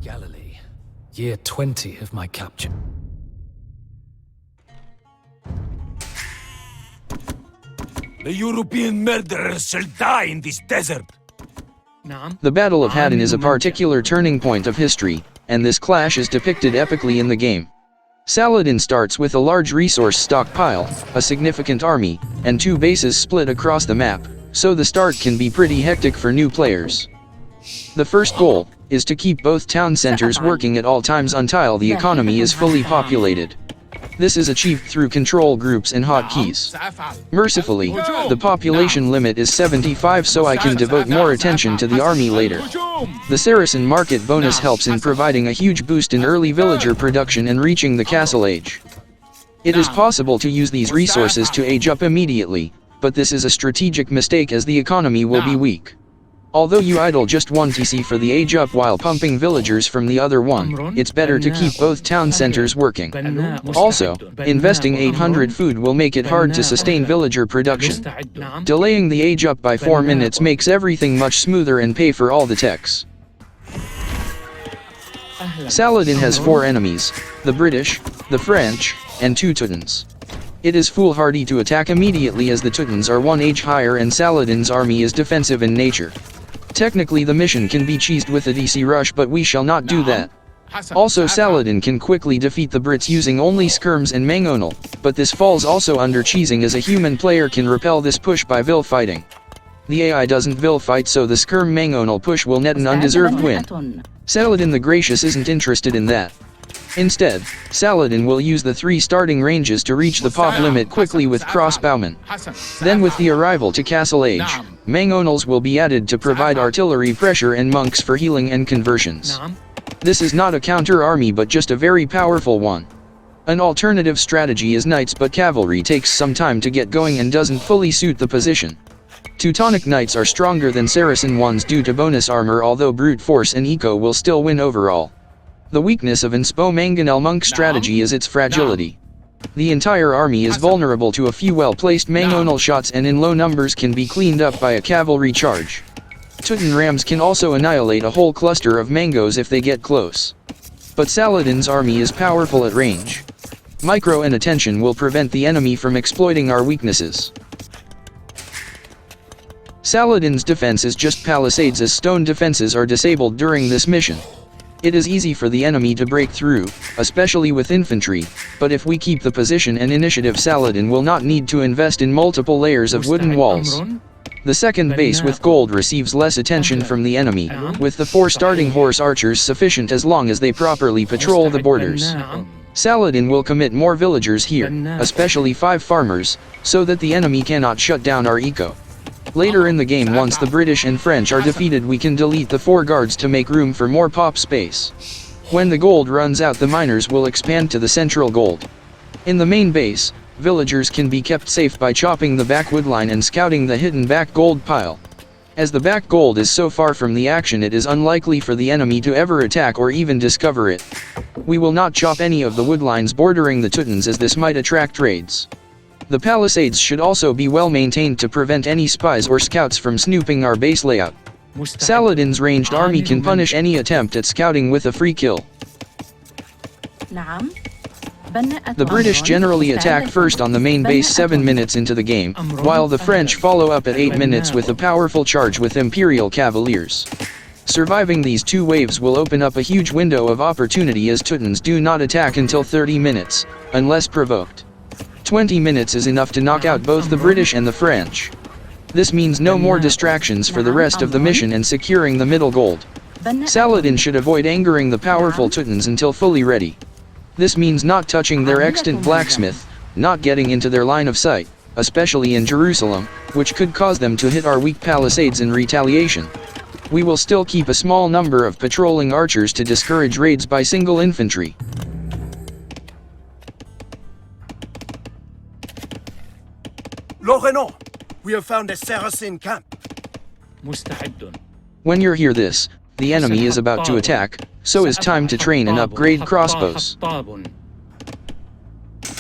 Galilee, year 20 of my capture. The European murderers shall die in this desert. The Battle of Hattin is a particular turning point of history, and this clash is depicted epically in the game. Saladin starts with a large resource stockpile, a significant army, and 2 bases split across the map, so the start can be pretty hectic for new players. The first goal is to keep both town centers working at all times until the economy is fully populated. This is achieved through control groups and hotkeys. Mercifully, the population limit is 75, so I can devote more attention to the army later. The Saracen market bonus helps in providing a huge boost in early villager production and reaching the castle age. It is possible to use these resources to age up immediately, but this is a strategic mistake as the economy will be weak. Although you idle just one TC for the age up while pumping villagers from the other one, it's better to keep both town centers working. Also, investing 800 food will make it hard to sustain villager production. Delaying the age up by 4 minutes makes everything much smoother and pay for all the techs. Saladin has 4 enemies, the British, the French, and 2 Teutons. It is foolhardy to attack immediately as the Teutons are 1 age higher and Saladin's army is defensive in nature. Technically the mission can be cheesed with a DC rush, but we shall not do that. Also, Saladin can quickly defeat the Brits using only skirms and Mangonel, but this falls also under cheesing as a human player can repel this push by vil fighting. The AI doesn't vil fight, so the skirm Mangonel push will net an undeserved win. Saladin the Gracious isn't interested in that. Instead, Saladin will use the 3 starting ranges to reach the pop limit quickly with crossbowmen. Then with the arrival to castle age, Mangonels will be added to provide artillery pressure and monks for healing and conversions. This is not a counter army but just a very powerful one. An alternative strategy is knights, but cavalry takes some time to get going and doesn't fully suit the position. Teutonic knights are stronger than Saracen ones due to bonus armor, although brute force and eco will still win overall. The weakness of Inspo Mangonel monk strategy is its fragility. The entire army is vulnerable to a few well-placed Mangonel shots and in low numbers can be cleaned up by a cavalry charge. Teuton rams can also annihilate a whole cluster of mangoes if they get close. But Saladin's army is powerful at range. Micro and attention will prevent the enemy from exploiting our weaknesses. Saladin's defense is just palisades, as stone defenses are disabled during this mission. It is easy for the enemy to break through, especially with infantry, but if we keep the position and initiative, Saladin will not need to invest in multiple layers of wooden walls. The second base with gold receives less attention from the enemy, with the 4 starting horse archers sufficient as long as they properly patrol the borders. Saladin will commit more villagers here, especially 5 farmers, so that the enemy cannot shut down our eco. Later in the game, once the British and French are defeated, we can delete the 4 guards to make room for more pop space. When the gold runs out, the miners will expand to the central gold. In the main base, villagers can be kept safe by chopping the back woodline and scouting the hidden back gold pile. As the back gold is so far from the action, it is unlikely for the enemy to ever attack or even discover it. We will not chop any of the woodlines bordering the Teutons, as this might attract raids. The palisades should also be well maintained to prevent any spies or scouts from snooping our base layout. Saladin's ranged army can punish any attempt at scouting with a free kill. The British generally attack first on the main base 7 minutes into the game, while the French follow up at 8 minutes with a powerful charge with Imperial Cavaliers. Surviving these 2 waves will open up a huge window of opportunity, as Teutons do not attack until 30 minutes, unless provoked. 20 minutes is enough to knock out both the British and the French. This means no more distractions for the rest of the mission and securing the middle gold. Saladin should avoid angering the powerful Teutons until fully ready. This means not touching their extant blacksmith, not getting into their line of sight, especially in Jerusalem, which could cause them to hit our weak palisades in retaliation. We will still keep a small number of patrolling archers to discourage raids by single infantry. Reynald, we have found a Saracen camp. When you hear this, the enemy is about to attack, so it's time to train and upgrade crossbows.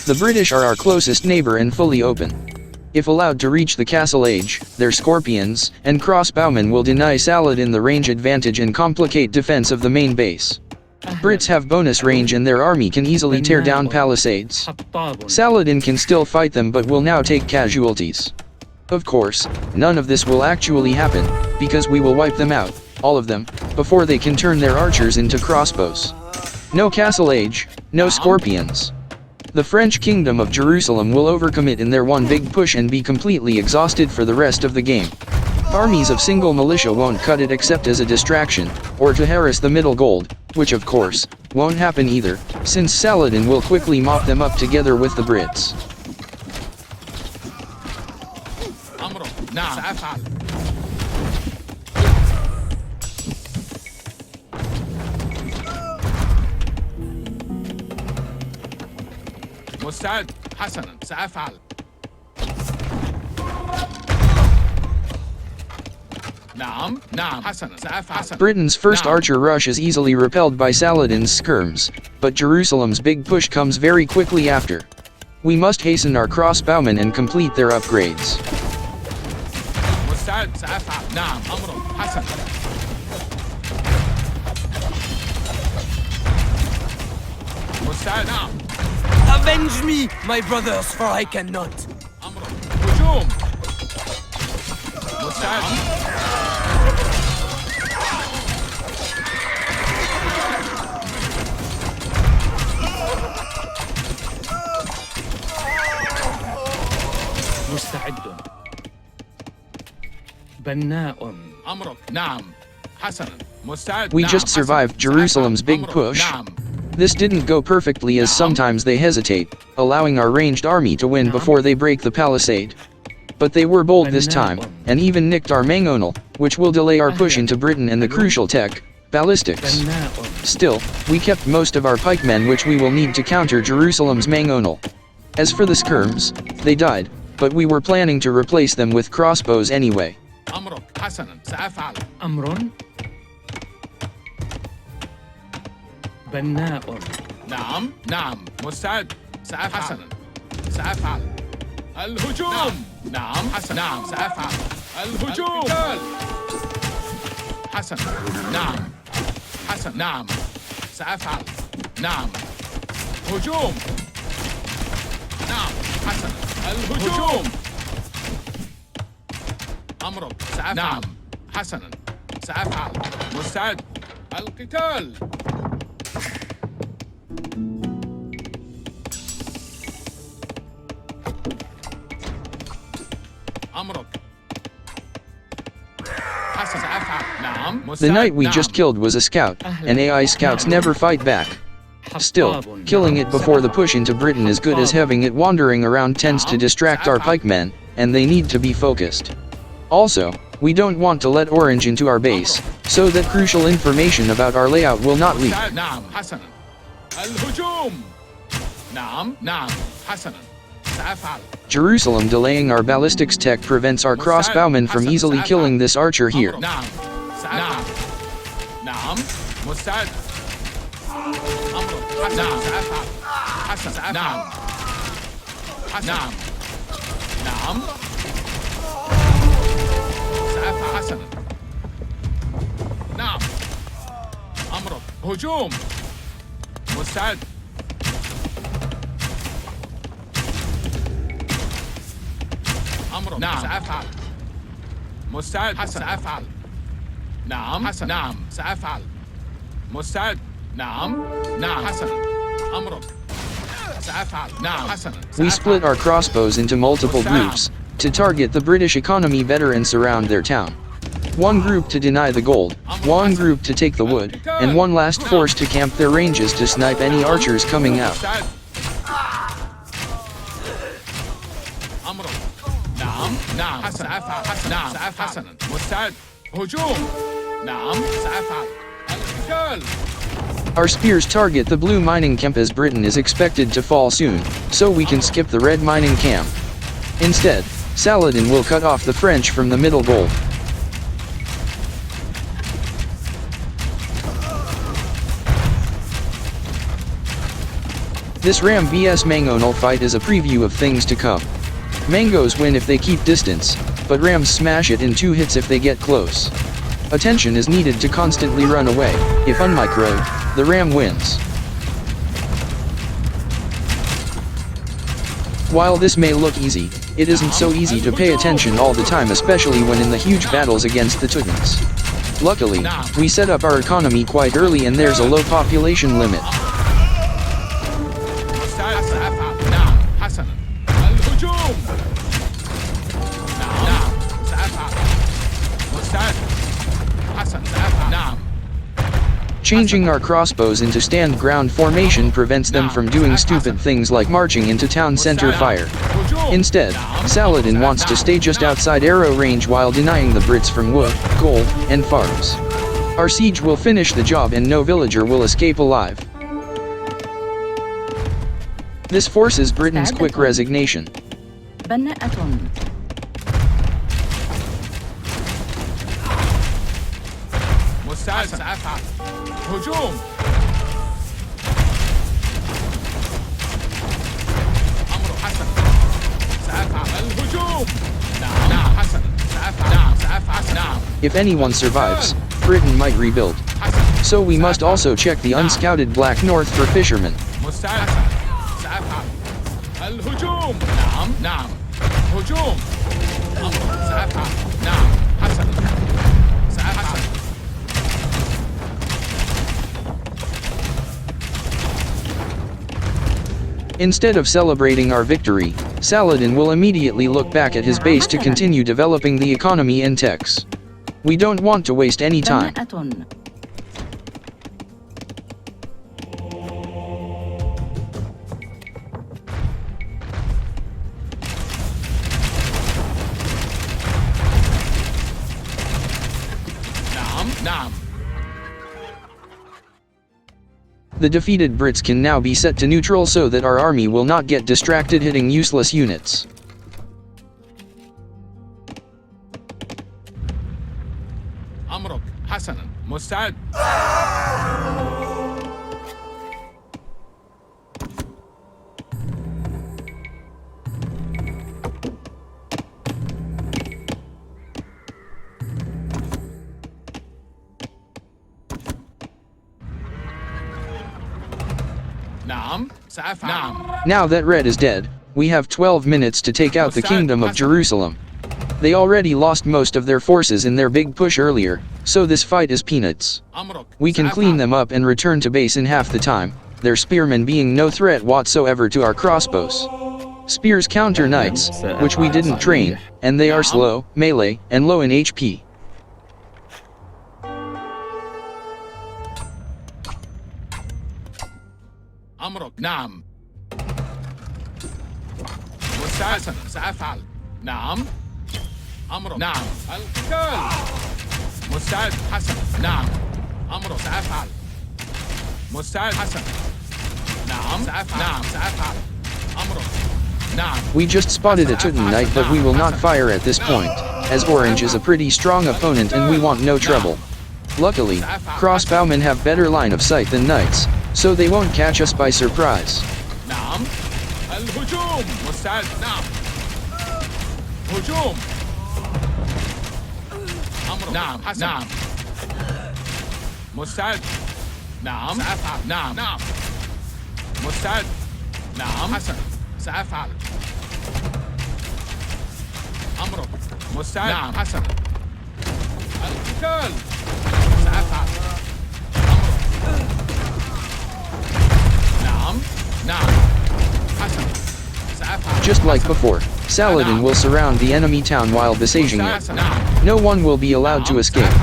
The British are our closest neighbor and fully open. If allowed to reach the castle age, their scorpions and crossbowmen will deny Saladin the range advantage and complicate defense of the main base. Brits have bonus range and their army can easily tear down palisades. Saladin can still fight them but will now take casualties. Of course, none of this will actually happen, because we will wipe them out, all of them, before they can turn their archers into crossbows. No castle age, no scorpions. The French kingdom of Jerusalem will overcommit in their one big push and be completely exhausted for the rest of the game. Armies of single militia won't cut it except as a distraction, or to harass the middle gold, which of course, won't happen either, since Saladin will quickly mop them up together with the Brits. مستعد حسنا سأفعل نعم حسنا سأفعل. Britain's first archer rush is easily repelled by Saladin's skirms, but Jerusalem's big push comes very quickly after. We must hasten our crossbowmen and complete their upgrades. مستعد سأفعل نعم أمر حسنا. مستعد نعم. Avenge me, my brothers, for I cannot. هجوم. مستعد. مستعد. بناء. أمرك نعم. حسنا. مستعد. We just survived Jerusalem's big push. This didn't go perfectly as sometimes they hesitate, allowing our ranged army to win before they break the palisade. But they were bold this time, and even nicked our Mangonel, which will delay our push into Britain and the crucial tech, ballistics. Still, we kept most of our pikemen which we will need to counter Jerusalem's Mangonel. As for the skirms, they died, but we were planning to replace them with crossbows anyway. أمر بناء. نعم مستعد سأفعل سأفعل الهجوم. نعم حسن نعم سأفعل الهجوم. حسن نعم حسن نعم سأفعل نعم هجوم. نعم حسن الهجوم. أمرك سأفعل نعم حسنا سأفعل. مستعد القتال. The knight we just killed was a scout, and AI scouts never fight back. Still, killing it before the push into Britain is good as having it wandering around tends to distract our pikemen, and they need to be focused. Also, we don't want to let Orange into our base, so that crucial information about our layout will not leak. Jerusalem delaying our ballistics tech prevents our crossbowmen from easily killing this archer here. هجوم. مستعد. نعم سأفعل. مستعد حسن سأفعل. نعم حسن نعم سأفعل. مستعد. نعم حسن. أمرك. سأفعل. نعم حسن. We split our crossbows into multiple groups to target the British economy better and surround their town. One group to deny the gold, one group to take the wood, and one last force to camp their ranges to snipe any archers coming out. Our spears target the blue mining camp as Britain is expected to fall soon, so we can skip the red mining camp. Instead, Saladin will cut off the French from the middle gold. This Ram vs Mangonel fight is a preview of things to come. Mangos win if they keep distance, but Rams smash it in 2 hits if they get close. Attention is needed to constantly run away. If unmicroed, The ram wins. While this may look easy, it isn't so easy to pay attention all the time, especially when in the huge battles against the Teutons. Luckily, we set up our economy quite early and there's a low population limit. Changing our crossbows into stand ground formation prevents them from doing stupid things like marching into town center fire. Instead, Saladin wants to stay just outside arrow range while denying the Brits from wood, gold, and farms. Our siege will finish the job and no villager will escape alive. This forces Britain's quick resignation. If anyone survives, Britain might rebuild. So we must also check the unscouted Black North for fishermen. Instead of celebrating our victory, Saladin will immediately look back at his base to continue developing the economy and techs. We don't want to waste any time. The defeated Brits can now be set to neutral so that our army will not get distracted hitting useless units. أمرك حسنا مستعد. Now that Red is dead, we have 12 minutes to take out the Kingdom of Jerusalem. They already lost most of their forces in their big push earlier, so this fight is peanuts. We can clean them up and return to base in half the time, their spearmen being no threat whatsoever to our crossbows. Spears counter knights, which we didn't train, and they are slow, melee, and low in HP. أمرك نعم. مستعد سأفعل. نعم. أمرك نعم. القتال. مستعد حسن. نعم. أمرك سأفعل. مستعد حسن. نعم. سأفعل. نعم سأفعل. أمرك. نعم. We just spotted a Teuton knight, but we will not fire at this point, as Orange is a pretty strong opponent and we want no trouble. Luckily, crossbowmen have better line of sight than knights, so they won't catch us by surprise. نعم. الهجوم. مستعد. نعم. هجوم. أمر. نعم. حسن. نعم. مستعد. نعم. سأفعل. نعم. نعم. مستعد. نعم. حسن. سأفعل. أمرك. مستعد. نعم. حسن. القتال. سأفعل. Just like before, Saladin will surround the enemy town while besieging it. No one will be allowed to escape.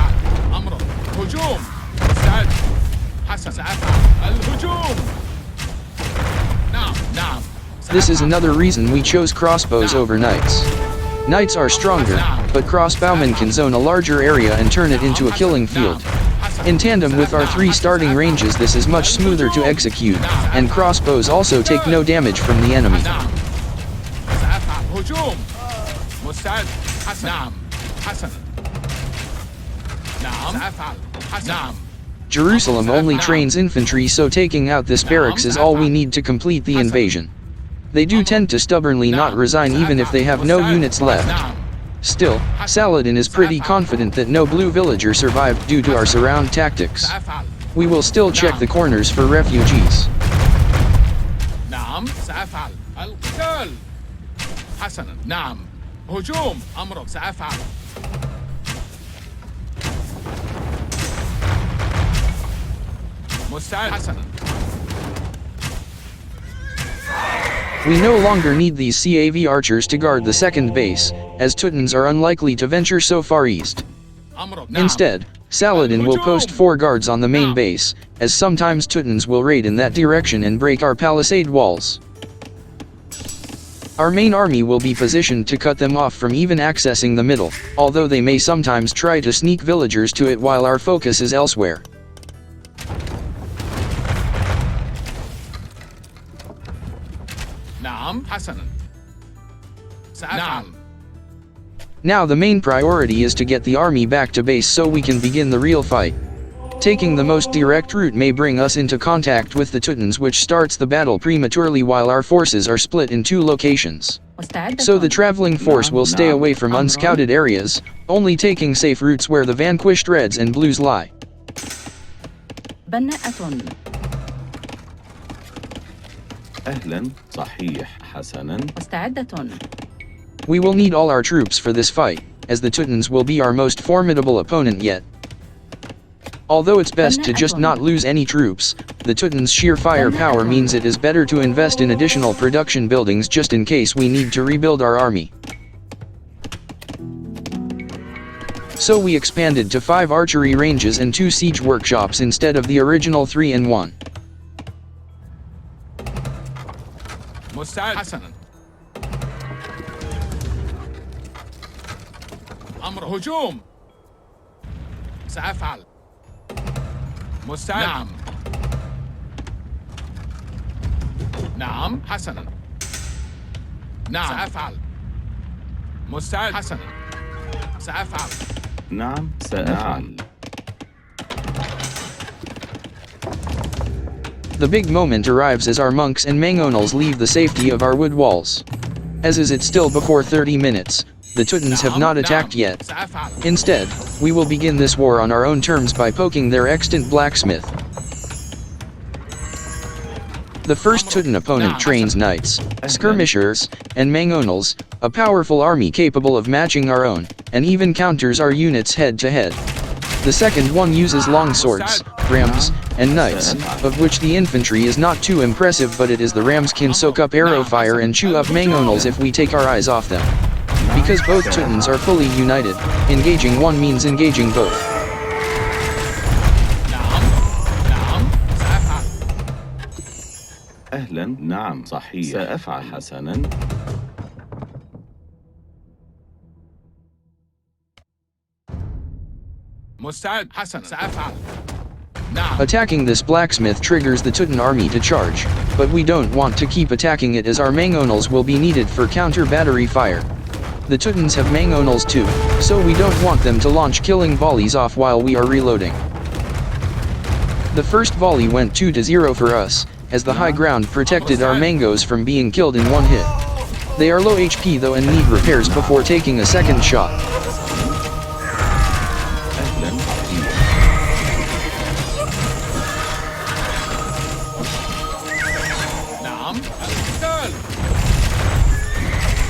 This is another reason we chose crossbows over knights. Knights are stronger, but crossbowmen can zone a larger area and turn it into a killing field. In tandem with our 3 starting ranges, this is much smoother to execute, and crossbows also take no damage from the enemy. Jerusalem only trains infantry, so taking out this barracks is all we need to complete the invasion. They do tend to stubbornly not resign even if they have no units left. Still, Saladin is pretty confident that no blue villager survived due to our surround tactics. we will still check the corners for refugees. نعم سأفعل القتال حسنا نعم هجوم أمرك سأفعل مستعد حسنا We no longer need these CAV archers to guard the second base, as Teutons are unlikely to venture so far east. أمرك نعم Instead, Saladin will post 4 guards on the main base, as sometimes Teutons will raid in that direction and break our palisade walls. Our main army will be positioned to cut them off from even accessing the middle, although they may sometimes try to sneak villagers to it while our focus is elsewhere. نعم حسنا سأفعل Now the main priority is to get the army back to base so we can begin the real fight. Taking the most direct route may bring us into contact with the Teutons, which starts the battle prematurely while our forces are split in 2 locations. So the traveling force will stay away from unscouted areas, only taking safe routes where the vanquished reds and blues lie. بناءة أهلا صحيح حسنا مستعدة We will need all our troops for this fight, as the Teutons will be our most formidable opponent yet. Although it's best to just not lose any troops, the Teutons' sheer firepower means it is better to invest in additional production buildings just in case we need to rebuild our army. So we expanded to 5 archery ranges and 2 siege workshops instead of the original 3 in 1. مستعد حسنا أمر هجوم سأفعل مستعد نعم نعم حسنا نعم سأفعل مستعد حسنا سأفعل نعم سأفعل The big moment arrives as our monks and Mangonels leave the safety of our wood walls. As is it still before 30 minutes, the Teutons have not attacked yet. Instead, we will begin this war on our own terms by poking their extant blacksmith. The first Teuton opponent trains knights, skirmishers, and Mangonels, a powerful army capable of matching our own, and even counters our units head-to-head. The second one uses longswords, rams, and knights, of which the infantry is not too impressive, but it is the rams can soak up arrow fire and chew up Mangonels if we take our eyes off them. Because both Teutons are fully united, engaging one means engaging both. أهلا نعم صحيح سأفعل حسنا مستعد حسنا سأفعل Attacking this blacksmith triggers the Teuton army to charge, but we don't want to keep attacking it as our Mangonels will be needed for counter-battery fire. The Teutons have Mangonels too, so we don't want them to launch killing volleys off while we are reloading. The first volley went 2-0 for us, as the high ground protected our Mangos from being killed in one hit. They are low HP though and need repairs before taking a second shot.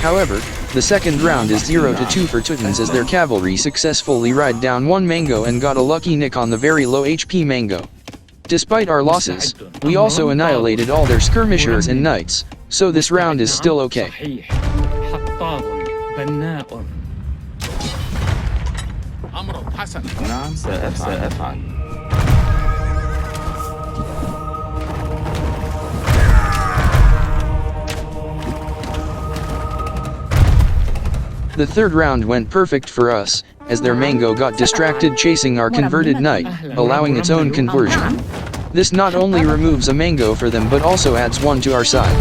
However, the second round is 0-2 for Teutons as their cavalry successfully ride down one Mango and got a lucky nick on the very low HP Mango. Despite our losses, we also annihilated all their skirmishers and knights, so this round is still okay. نعم سأفعل The third round went perfect for us, as their Mango got distracted chasing our converted knight, allowing its own conversion. This not only removes a Mango for them but also adds one to our side.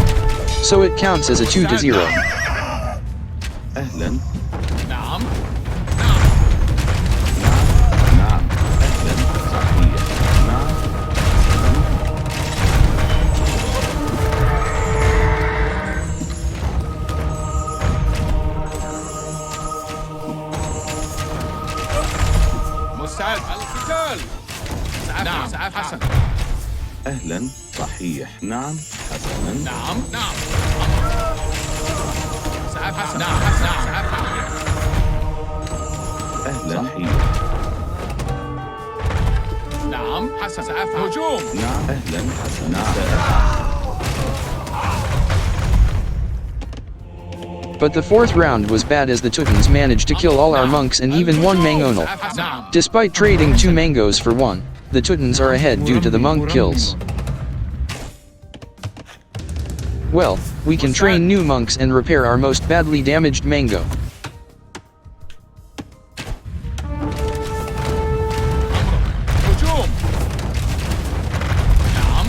So it counts as a 2-0. أهلا نعم نعم أهلا صحيح نعم مستعد القتال نعم نعم حسنا. أهلا صحيح. نعم حسنا. نعم نعم. سأفعل. نعم نعم سأفعل. أهلا صحيح. نعم حسنا سأفعل. هجوم. نعم أهلا حسنا. سأفعل. But the fourth round was bad as the Teutons managed to kill all our monks and even one Mangonel. Despite trading 2 mangoes for 1, the Teutons are ahead due to the monk kills. Well, we can train new monks and repair our most badly damaged mango. هجوم. نعم.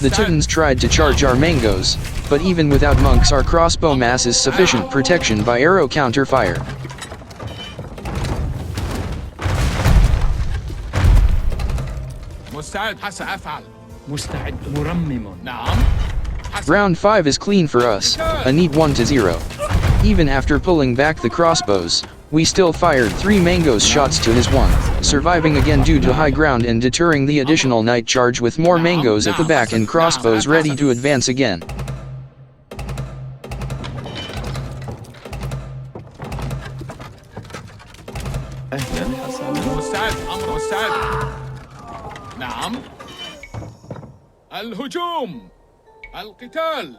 The Teutons tried to charge our mangoes, but even without monks our crossbow mass is sufficient protection by arrow counter fire. مستعد. سأفعل. مستعد مرمم. نعم. Round 5 is clean for us, a neat 1-0. Even after pulling back the crossbows, we still fired 3 mangoes shots to his 1, surviving again due to high ground and deterring the additional night charge with more mangoes at the back and crossbows ready to advance again. أهلا حسنا. مستعد. أمر مستعد. نعم. الهجوم. القتال.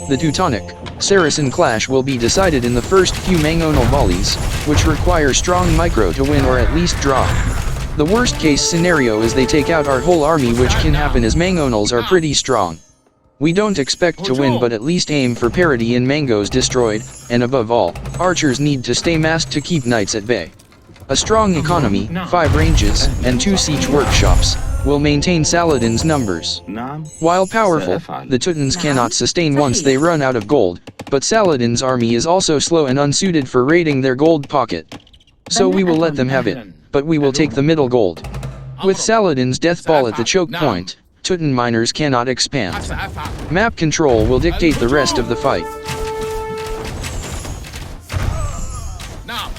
The Teutonic Saracen clash will be decided in the first few Mangonel volleys, which require strong micro to win or at least draw. The worst case scenario is they take out our whole army, which can happen as Mangonels are pretty strong. We don't expect to win, but at least aim for parity in mangoes destroyed, and above all, archers need to stay massed to keep knights at bay. A strong economy, 5 ranges, and 2 siege workshops will maintain Saladin's numbers. نعم. While powerful, the Teutons cannot sustain once they run out of gold, but Saladin's army is also slow and unsuited for raiding their gold pocket. So we will let them have it, but we will take the middle gold. With Saladin's death ball at the choke point, Teuton miners cannot expand. Map control will dictate the rest of the fight. نعم.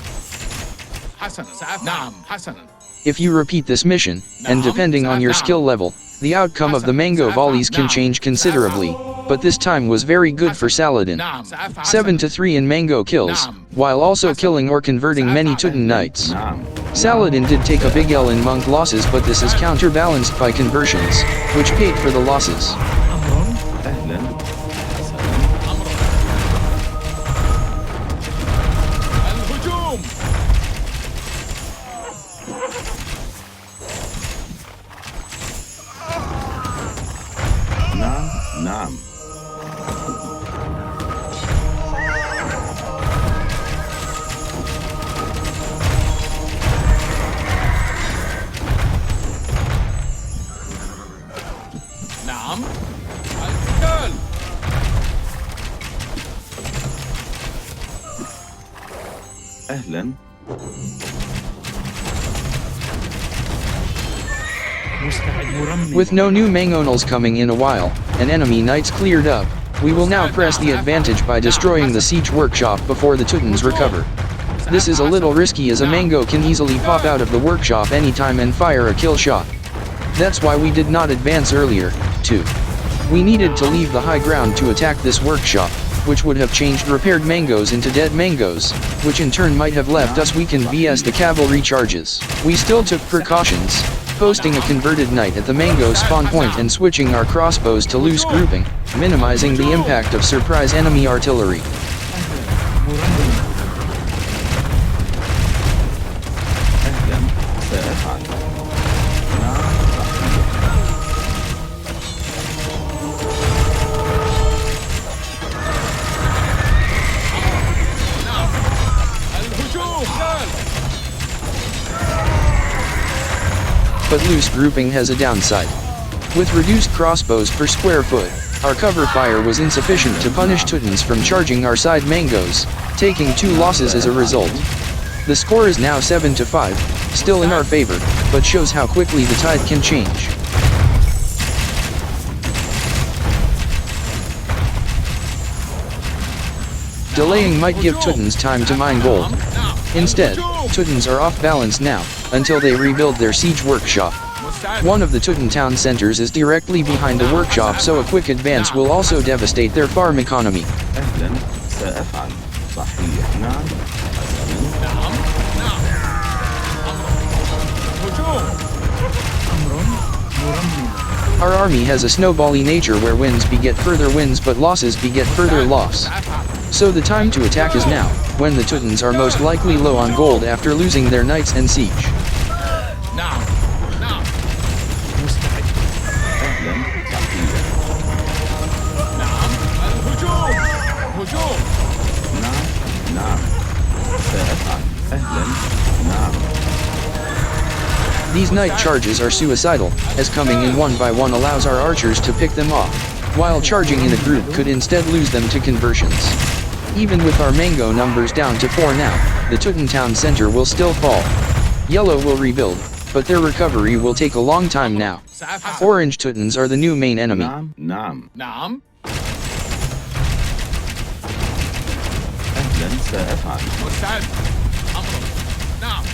حسنا سأفعل. نعم حسنا. If you repeat this mission, and depending on your skill level, the outcome of the mango volleys can change considerably, but this time was very good for Saladin. 7-3 in mango kills, while also killing or converting many Teuton knights. نعم. Saladin did take a big L in monk losses, but this is counterbalanced by conversions, which paid for the losses. أهلا حسنا. الهجوم. نعم نعم. نعم. القتال. أهلا. With no new Mangonels coming in a while, and enemy knights cleared up, we will now press the advantage by destroying the siege workshop before the Teutons recover. This is a little risky as a mango can easily pop out of the workshop anytime and fire a kill shot. That's why we did not advance earlier, too. We needed to leave the high ground to attack this workshop, which would have changed repaired mangoes into dead mangoes, which in turn might have left us weakened vs the cavalry charges. We still took precautions, posting a converted knight at the mango spawn point and switching our crossbows to loose grouping, minimizing the impact of surprise enemy artillery. أهلا سأفعل. نعم الهجوم. But loose grouping has a downside. With reduced crossbows per square foot, our cover fire was insufficient to punish Teutons from charging our side mangoes, taking 2 losses as a result. The score is now 7-5, still in our favor, but shows how quickly the tide can change. Delaying might give Teutons time to mine gold. Instead, Teutons are off balance now, until they rebuild their siege workshop. One of the Teuton town centers is directly behind the workshop, so a quick advance will also devastate their farm economy. أهلا سأفعل صحيح نعم Our army has a snowbally nature where wins beget further wins but losses beget further loss. So the time to attack is now, when the Teutons are most likely low on gold after losing their knights and siege. These night charges are suicidal, as coming in one by one allows our archers to pick them off, while charging in a group could instead lose them to conversions. Even with our mango numbers down to 4 now, the Teuton town center will still fall. Yellow will rebuild, but their recovery will take a long time now. Orange Teutons are the new main enemy. نعم أهلا سأفعل مستعد أمر نعم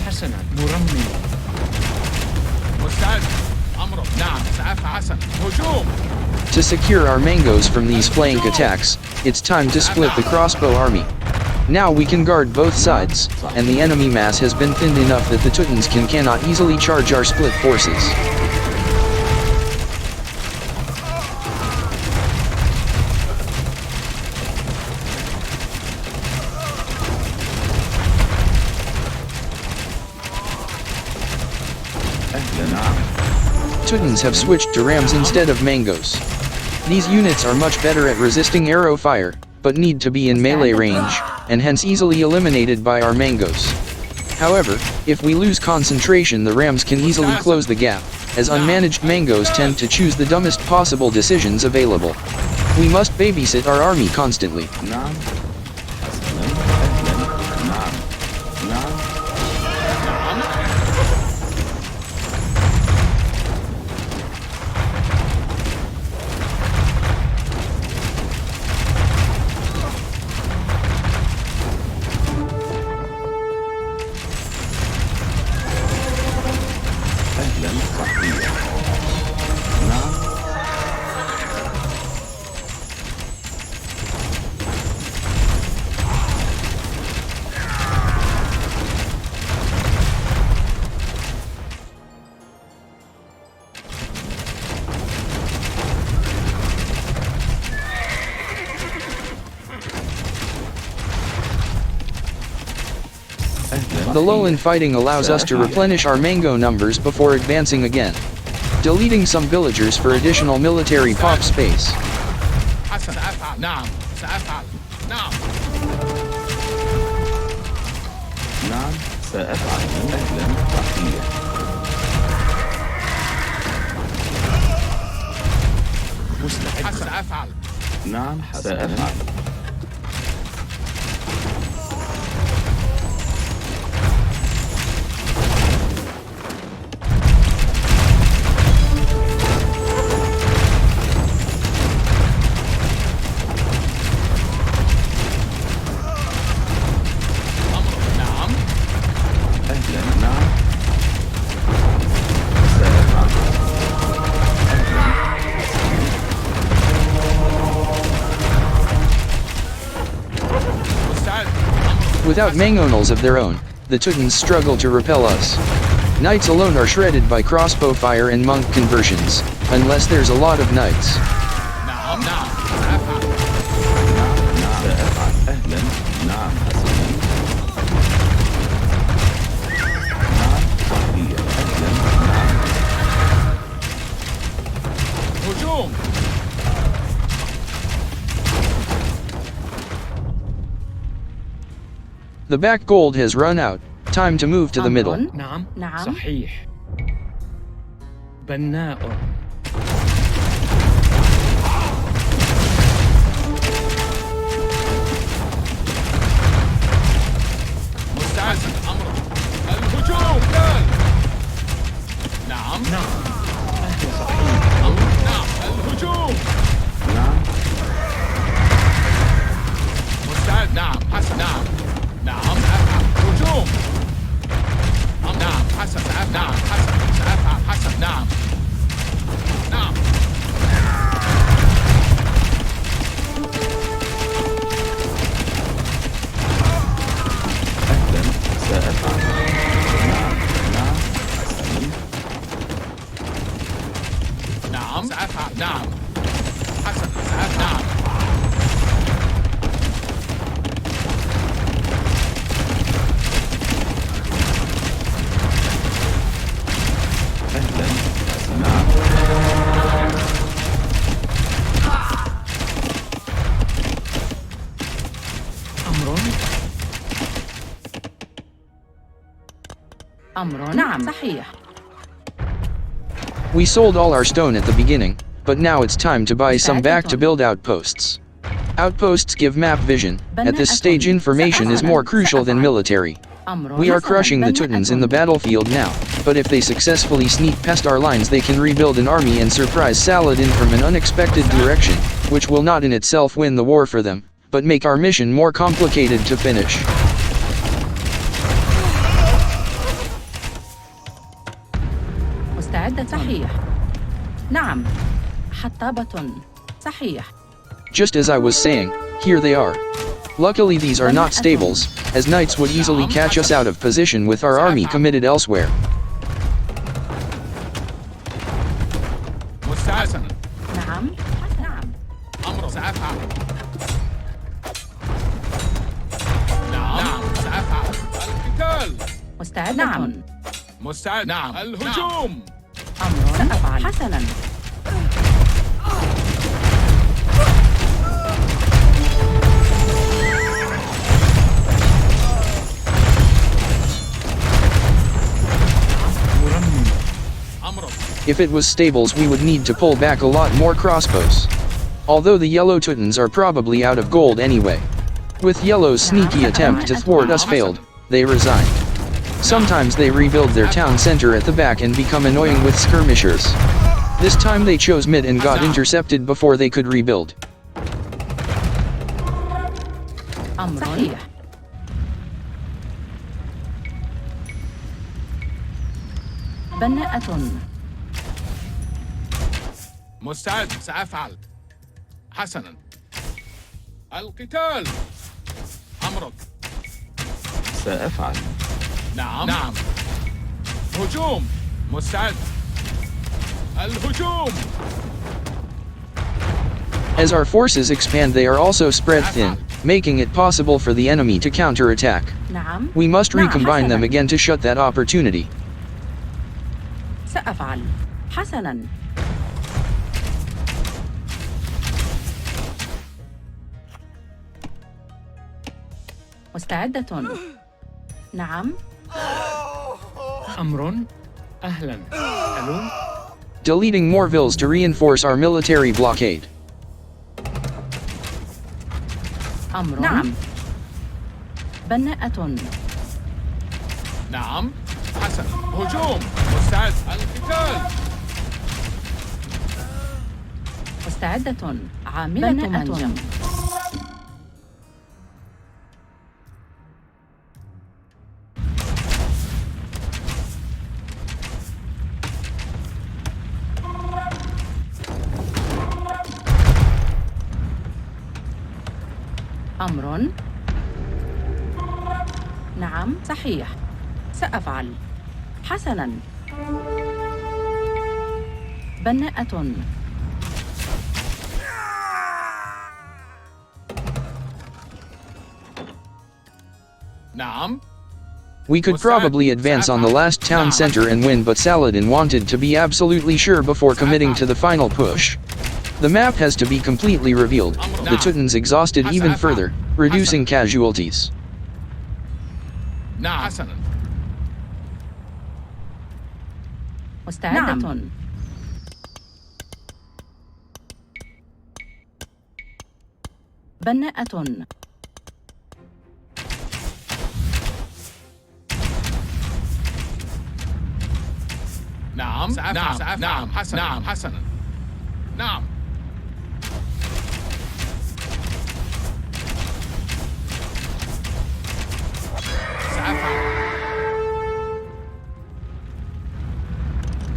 حسنا مرمم مستعد أمر نعم سأفعل حسن هجوم. To secure our mangoes from these flank attacks, it's time to split the crossbow army. Now we can guard both sides, and the enemy mass has been thinned enough that the Teutons cannot easily charge our split forces. Teutons have switched to rams instead of mangoes. These units are much better at resisting arrow fire, but need to be in melee range, and hence easily eliminated by our mangoes. However, if we lose concentration, the rams can easily close the gap, as unmanaged mangoes tend to choose the dumbest possible decisions available. We must babysit our army constantly. The lull in fighting allows us to replenish our mango numbers before advancing again, deleting some villagers for additional military pop space. نعم سأفعل نعم نعم سأفعل أهلا صحيح مستعد سأفعل نعم سأفعل Without mangonels of their own, the Teutons struggle to repel us. Knights alone are shredded by crossbow fire and monk conversions, unless there's a lot of knights. The back gold has run out, time to move to the middle. نعم صحيح بناء مستعد أمر الهجوم الآن نعم صحيح نعم الهجوم نعم أمر نعم صحيح. We sold all our stone at the beginning, but now it's time to buy some back to build outposts. Outposts give map vision. At this stage information is more crucial than military. We are crushing the Teutons in the battlefield now, but if they successfully sneak past our lines they can rebuild an army and surprise Saladin from an unexpected direction, which will not in itself win the war for them, but make our mission more complicated to finish. مستعدة صحيح. نعم. حطابة صحيح. Just as I was saying, here they are. Luckily these are not stables, as knights would easily catch us out of position with our army committed elsewhere. مستعد. نعم. نعم. أمر سأفعل. نعم سأفعل. القتال. مستعد. نعم. مستعد. نعم. الهجوم. أمر سأفعل. حسنا. If it was stables we would need to pull back a lot more crossbows. Although the yellow Teutons are probably out of gold anyway. With yellow's sneaky attempt to thwart us failed, they resigned. Sometimes they rebuild their town center at the back and become annoying with skirmishers. This time they chose mid and got intercepted before they could rebuild. صحيح. بناءة. مستعد سأفعل. حسنا. القتال. أمرك. سأفعل. نعم. نعم. هجوم. مستعد. الهجوم. As our forces expand they are also spread thin, making it possible for the enemy to counterattack. نعم. We must نعم. recombine them حسناً. again to shut that opportunity. سأفعل. حسنا. مستعدة. نعم. أمر أهلا. ألو. Deleting more villas to reinforce our military blockade. أمر نعم. بناءة. نعم. حسن. هجوم. مستعد. القتال. مستعدة. عاملة منجم. أمر. نعم صحيح. سأفعل. حسنا. بناءة. نعم. We could probably advance on the last town center and win, but Saladin wanted to be absolutely sure before committing to the final push. The map has to be completely revealed, the Teutons exhausted even further, reducing casualties. نعم. حسنا. مستعدة. نعم. بناءة. نعم. نعم. نعم. حسنا. نعم. حسنا. نعم. سأفعل.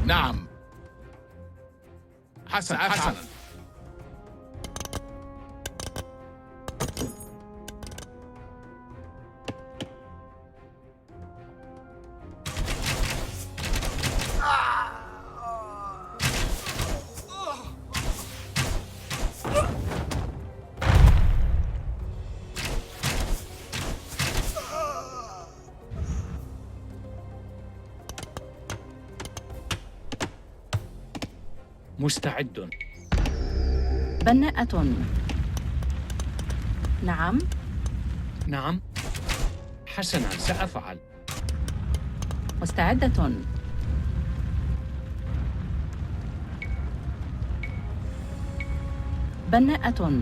نعم. حسنا. مستعد. بناءة. نعم. نعم. حسنا سأفعل. مستعدة. بناءة.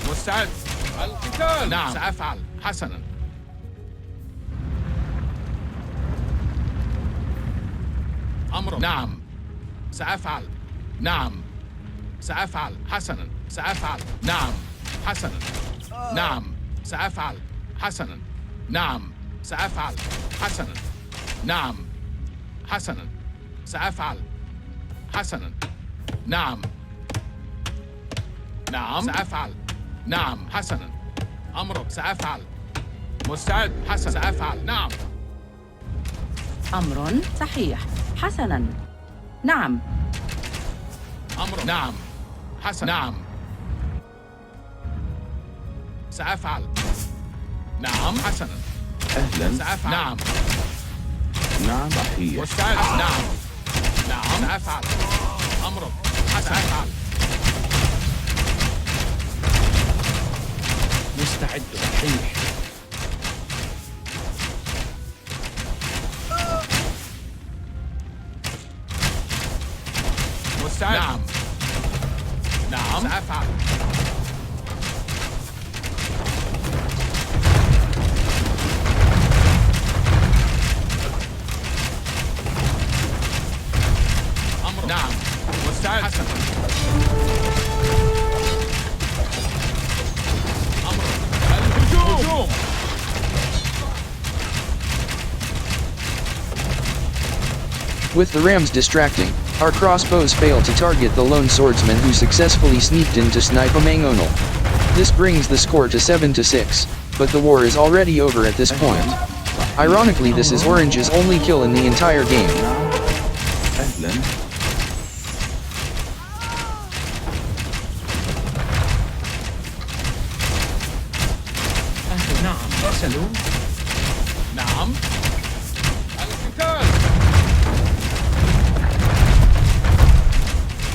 مستعد. القتال. نعم سأفعل. حسنا. أمر. نعم سأفعل. نعم سأفعل. حسنا سأفعل. نعم حسنا. نعم سأفعل. حسنا. نعم سأفعل. حسنا. نعم حسنا سأفعل. حسنا. نعم نعم سأفعل. نعم حسنا. أمرك. سأفعل. مستعد. حسنا سأفعل. نعم. أمر صحيح. حسناً. نعم. أمر. نعم حسنا. نعم سأفعل. نعم حسنا. أهلا. سأفعل. نعم. نعم صحيح. مستعد. نعم. نعم سأفعل. أمرك. حسنا. سأفعل. مستعد. صحيح. مستعد. نعم. نعم سأفعل. أمر. نعم مستعد. حسنا. أمر. الهجوم. With the rams distracting, our crossbows fail to target the lone swordsman who successfully sneaked in to snipe a Mangonel. This brings the score to 7-6, but the war is already over at this point. Ironically, this is Orange's only kill in the entire game. أهلا. نعم. أرسلوا. نعم. القتال.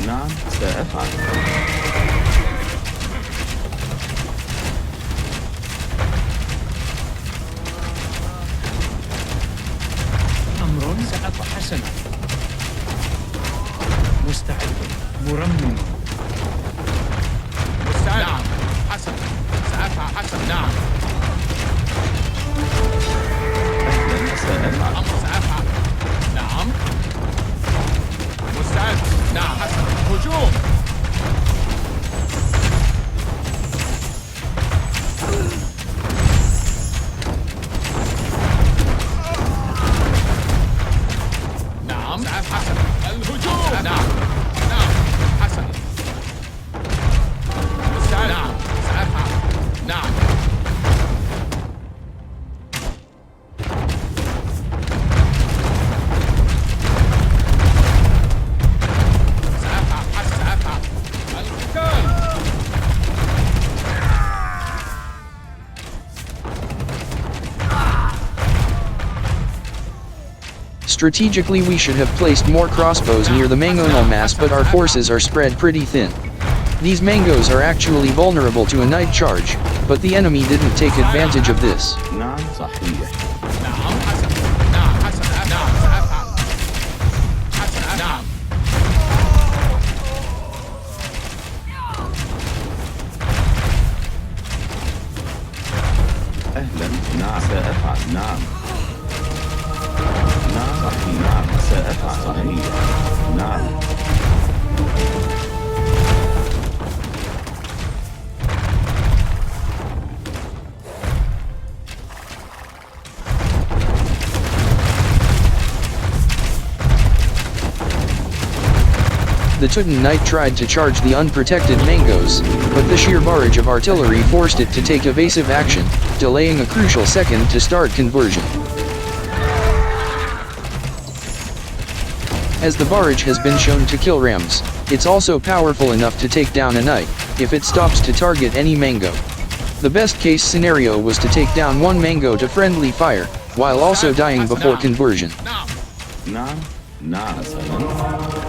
نعم سأفعل. أمر سأفعل. حسنا. مستعد. مرمم. مستعد. نعم حسنا. سأفعل. حسنا. نعم. أهلا سأفعل. أمر. سأفعل. نعم. مستعد. نعم حسنا. هجوم. نعم سأفعل. حسنا. الهجوم. نعم. نعم حسنا. مستعد. نعم سأفعل. نعم. Strategically, we should have placed more crossbows near the Mangonel mass, but our forces are spread pretty thin. These mangoes are actually vulnerable to a night charge, but the enemy didn't take advantage of this. نعم صحيح. نعم حسنا. نعم حسنا. نعم سأفعل. حسنا. نعم. أهلا. نعم سأفعل. نعم. نعم صحيح. نعم سأفعل. صحيح. نعم. The Teuton Knight tried to charge the unprotected mangoes, but the sheer barrage of artillery forced it to take evasive action, delaying a crucial second to start conversion. As the barrage has been shown to kill rams, It's also powerful enough to take down a knight, if it stops to target any mango. The best case scenario was to take down one mango to friendly fire, while also dying before conversion. نعم. نعم. نعم حسنا.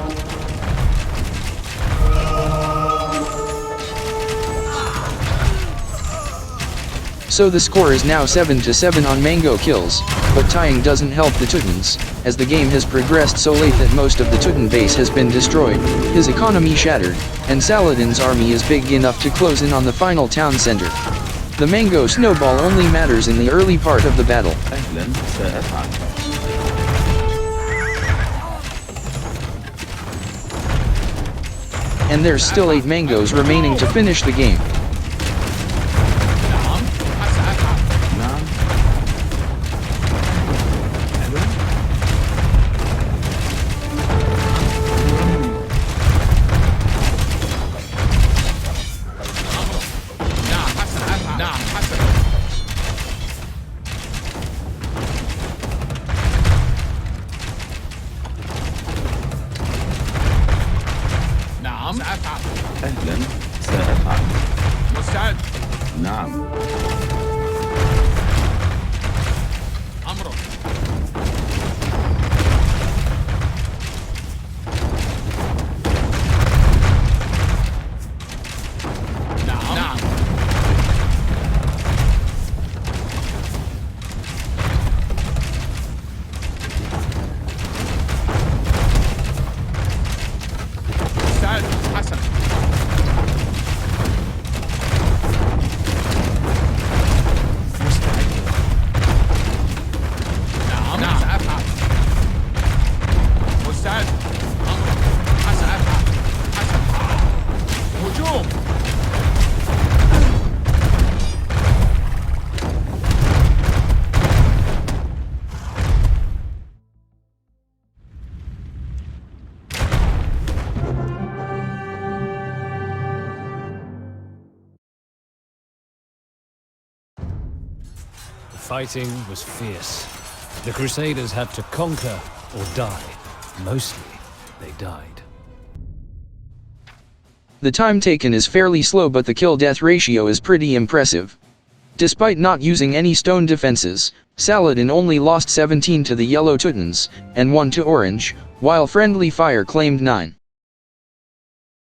So the score is now 7-7 on mango kills, but tying doesn't help the Teutons, as the game has progressed so late that most of the Teuton base has been destroyed, his economy shattered, and Saladin's army is big enough to close in on the final town center. The mango snowball only matters in the early part of the battle. أهلا سأفعل. And there's still 8 mangoes remaining to finish the game. نعم. سأفعل. نعم. نعم حسنا أفعل. نعم حسنا. نعم سأفعل. أهلا سأفعل. مستعد. نعم. أمرك. نعم. نعم. مستعد. حسن. مستعد. نعم. نعم سأفعل. مستعد. أمرك. سأفعل. حسن. هجوم. The fighting was fierce. The Crusaders had to conquer or die. Mostly, they died. The time taken is fairly slow, but the kill-death ratio is pretty impressive. Despite not using any stone defenses, Saladin only lost 17 to the yellow Teutons, and 1 to orange, while friendly fire claimed 9.